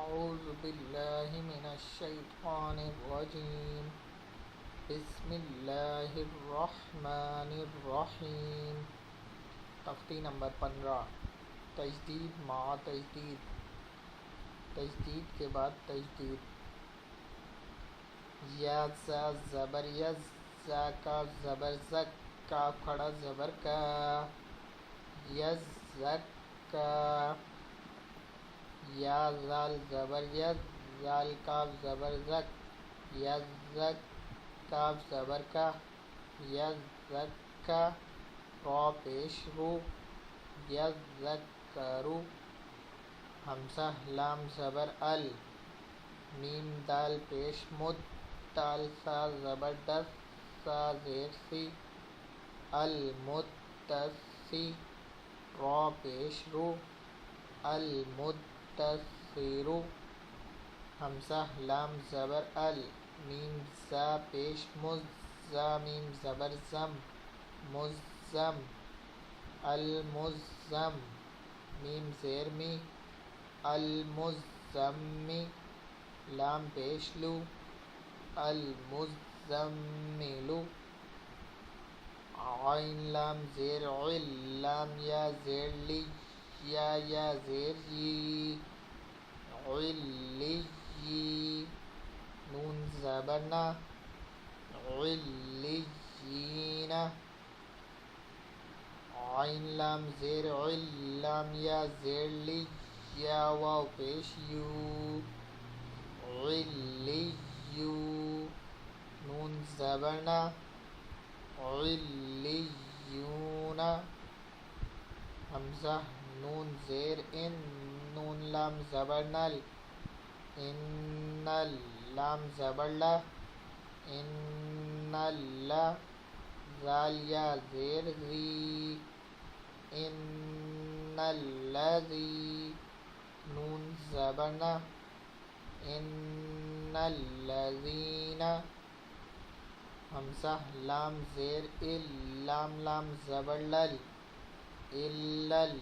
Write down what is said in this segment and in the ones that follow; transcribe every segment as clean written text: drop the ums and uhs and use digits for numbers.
أعوذ بالله من الشيطان الرجيم بسم الله الرحمن الرحیم. تختی نمبر 15. تجدید مع تجدید، تجدید کے بعد تجدید. یا زا زبر یز، زا کا زبر زک، کاف کھڑا زبر کا، یز زک کا. یا زال زبر یز، زال کاف زبر زک، یز زک کاف زبر کا، یز زک کا. را پیش رو، یز زک کرو. حمزہ لام زبر ال، میم دال پیش مد، دال سا زبر دس، سا زیر سی، المدسی. را پیش رو، المدثرو. حمزہ لام زبر ال، میم زا پیش مز، زا میم زبر زم، مزم. المزم. میم زیر می، المزمی. لام پیش لو، المزملو. عین لام زیر عل، لام یا زیر لی، یا زیر یی، علی. نون زبر نا، علیین. عین لام زیر عل، لام یا زیر لی، یا واو پیش یو، علیو. نون زبر نا، علیون. حمزہ نون زیر ان، نون لام زبر نل، انل. لام زبر لا، انل. زال یا زیر زی، انلذی. نون زبر نا، انلذین. حمزہ لام زیر ال، لام زبر لل، الل.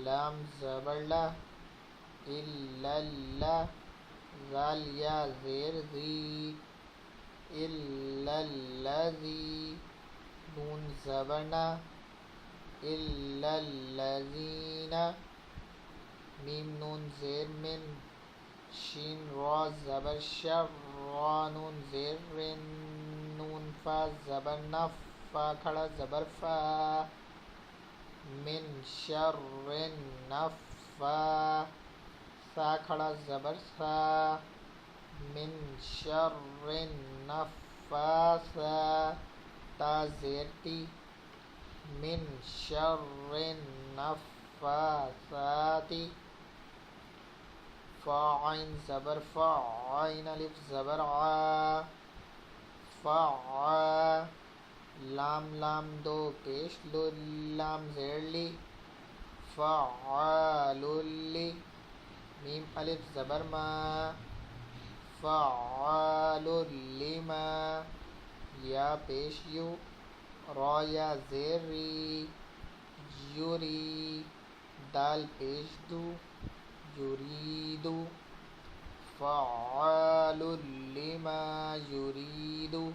لام زبر لا، الل. زال یا زیر زی، الذی. نون زبر نا، الذین. میم نون زیر من، شین را زبر شر، را نون زیر رن. نون فا زبر نف، فا کھڑا زبر فا، من شر نفا. سا کھڑا زبر سا، من شر نفاسا. تا زیر تی، من شر نفاساتی. فا عین زبر فا، عین الف زبر عا، فعا. لام دو پیش لو، لام زیر لی، فعاللی. میم الف زبر ما، فعال لما. یا پیش یو، را یا زیر ری، یوری. دال پیش دو، یریدو. فعال لما یریدو.